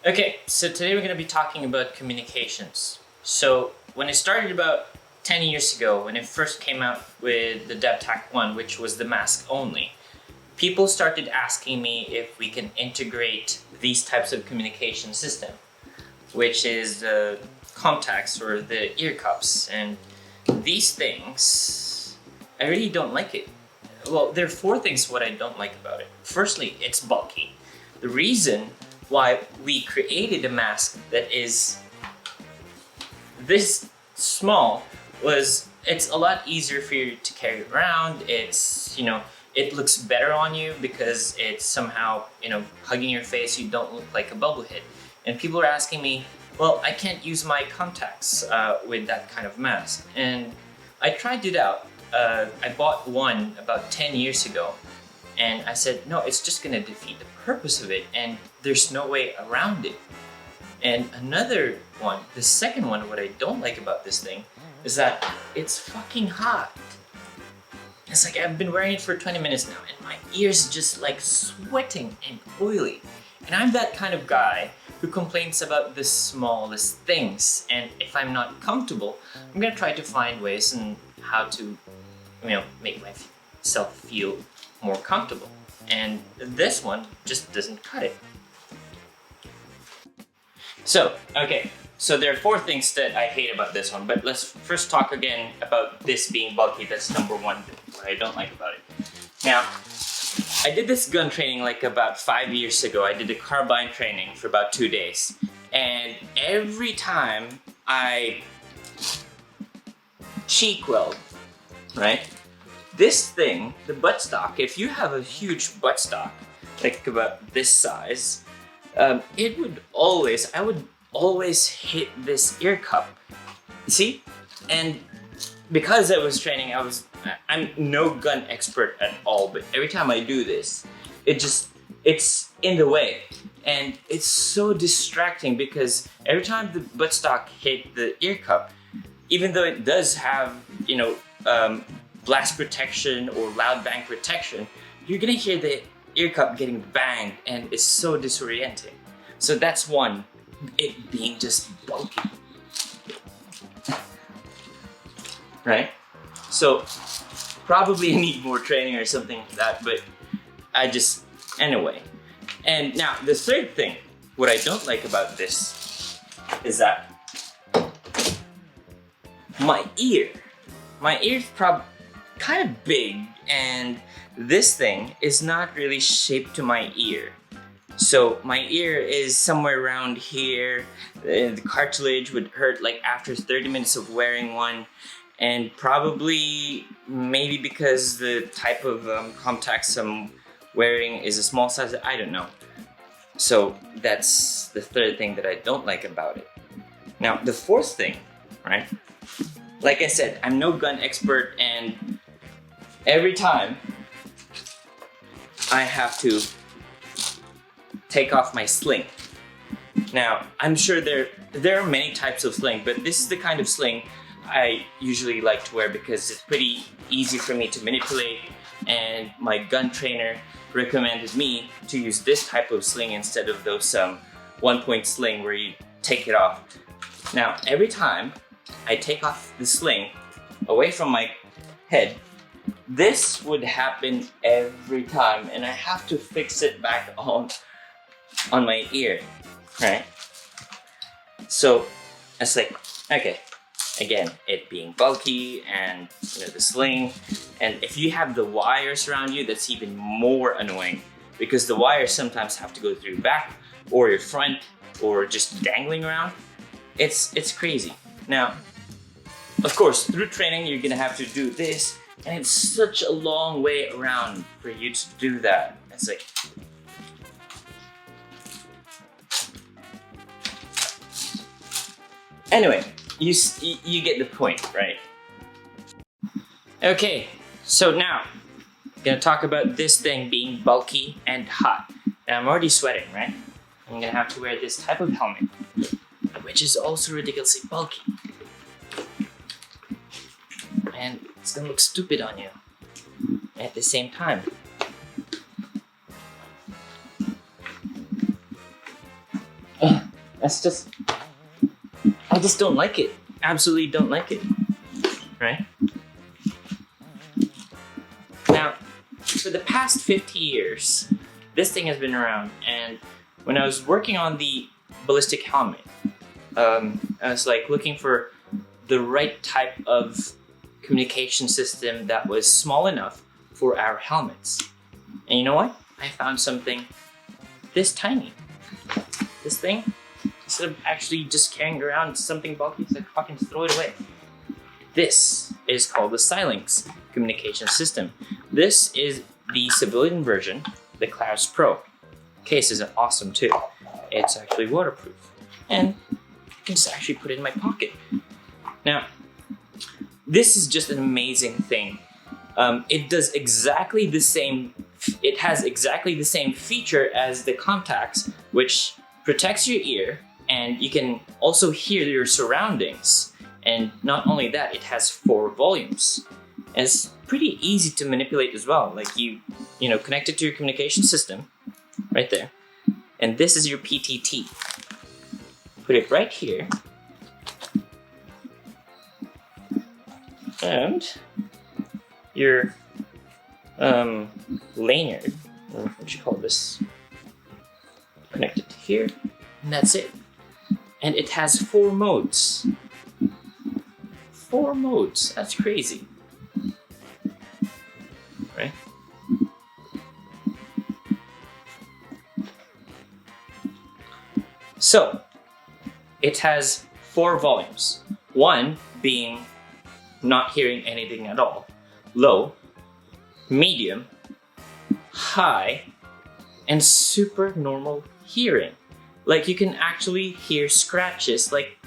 Okay, so today we're going to be talking about communications. So when I started about 10 years ago, when it first came out with the DEVTAC 1, which was the mask only, people started asking me if we can integrate these types of communication system, which is the comtacs or the ear cups. And these things, I really don't like it. Well, there are four things what I don't like about it. Firstly, it's bulky. The reason why we created a mask that is this small was it's a lot easier for you to carry around. It's, it looks better on you because it's somehow, hugging your face, you don't look like a bubblehead. And people are asking me, well, I can't use my contacts with that kind of mask. And I tried it out. I bought one about 10 years ago. And I said, no, it's just gonna defeat the purpose of it, and there's no way around it. And another one, the second one, what I don't like about this thing is that it's fucking hot. It's like I've been wearing it for 20 minutes now, and my ears just like sweating and oily. And I'm that kind of guy who complains about the smallest things. And if I'm not comfortable, I'm gonna try to find ways and how to, make myself feel more comfortable, and this one just doesn't cut it. So there are four things that I hate about this one, but let's first talk again about this being bulky. That's number one what I don't like about it. Now, I did this gun training like about 5 years ago. I did a carbine training for about 2 days, and every time I cheek weld, right? This thing, the buttstock, if you have a huge buttstock, like about this size, I would always hit this ear cup. See? And because I was training, I'm no gun expert at all, but every time I do this, it's in the way. And it's so distracting because every time the buttstock hit the ear cup, even though it does have, blast protection or loud bang protection, you're gonna hear the ear cup getting banged, and it's so disorienting. So that's one, it being just bulky. Right? So probably I need more training or something like that, but anyway. And now the third thing, what I don't like about this is that my ear's probably kind of big, and this thing is not really shaped to my ear. So my ear is somewhere around here. The cartilage would hurt like after 30 minutes of wearing one, and probably maybe because the type of contacts I'm wearing is a small size, I don't know. So that's the third thing that I don't like about it. Now the fourth thing, right? Like I said, I'm no gun expert, and every time I have to take off my sling. Now, I'm sure there are many types of sling, but this is the kind of sling I usually like to wear because it's pretty easy for me to manipulate, and my gun trainer recommended me to use this type of sling instead of those one-point sling where you take it off. Now, every time I take off the sling away from my head, this would happen every time, and I have to fix it back on my ear, right? So it's like, okay, again, it being bulky and the sling, and if you have the wires around you, that's even more annoying because the wires sometimes have to go through your back or your front or just dangling around. It's crazy. Now, of course, through training, you're gonna have to do this, and it's such a long way around for you to do that. It's like, anyway, you get the point, right? Okay, so now I'm gonna talk about this thing being bulky and hot. Now I'm already sweating, right? I'm gonna have to wear this type of helmet, which is also ridiculously bulky. And it's gonna look stupid on you at the same time. Ugh. I just don't like it. Absolutely don't like it, right? Now, for the past 50 years, this thing has been around, and when I was working on the ballistic helmet, I was like looking for the right type of communication system that was small enough for our helmets. And you know what? I found something this tiny. This thing, instead of actually just carrying around something bulky, it's like fucking throw it away. This is called the Xilinx communication system. This is the civilian version, the Claris Pro. Case is awesome too. It's actually waterproof, and I can just actually put it in my pocket. Now, this is just an amazing thing. It does exactly the same. It has exactly the same feature as the comtacs, which protects your ear, and you can also hear your surroundings. And not only that, it has 4 volumes. And it's pretty easy to manipulate as well. Like you connect it to your communication system, right there. And this is your PTT. Put it right here. And your lanyard, or what you call this, connect it to here, and that's it. And it has 4 modes. 4 modes, that's crazy. Right? So, it has 4 volumes. 1 being not hearing anything at all, low, medium, high, and super normal hearing. Like you can actually hear scratches like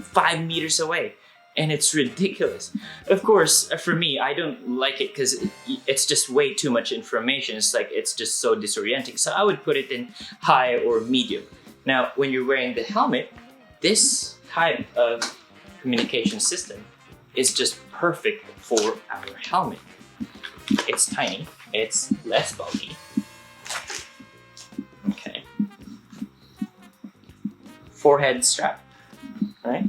5 meters away, and it's ridiculous. Of course, for me, I don't like it because it's just way too much information. It's just so disorienting. So I would put it in high or medium. Now, when you're wearing the helmet, this type of communication system is just perfect for our helmet. It's tiny, it's less bulky. Okay. Forehead strap, right?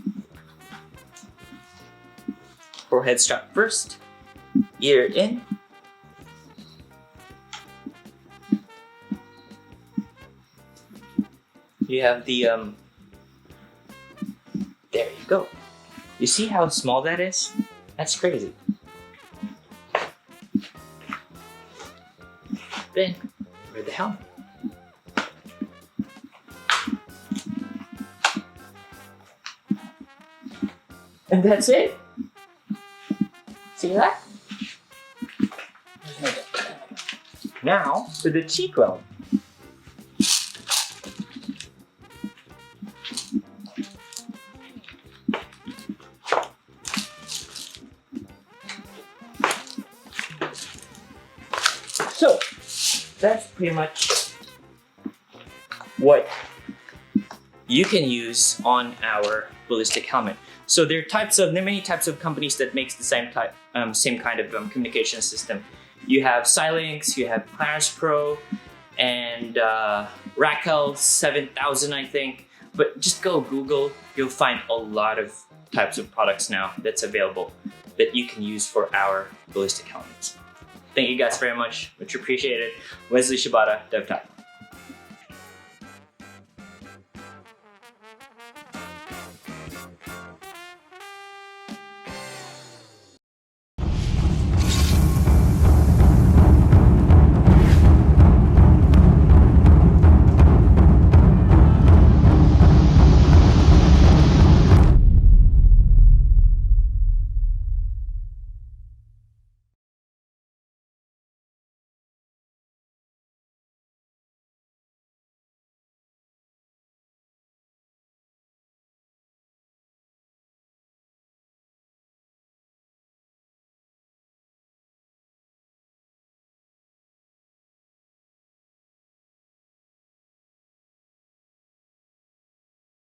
Forehead strap first, ear in. You have the, there you go. You see how small that is? That's crazy. Then, wear the helmet. And that's it. See that? Now, for the cheek weld. So, that's pretty much what you can use on our ballistic helmet. So there are many types of companies that makes the same kind of communication system. You have Xilinx, you have Claris Pro, and Raquel 7000, I think. But just go Google, you'll find a lot of types of products now that's available that you can use for our ballistic helmets. Thank you guys very much, much appreciated. Wesley Shibata, DEVTAC.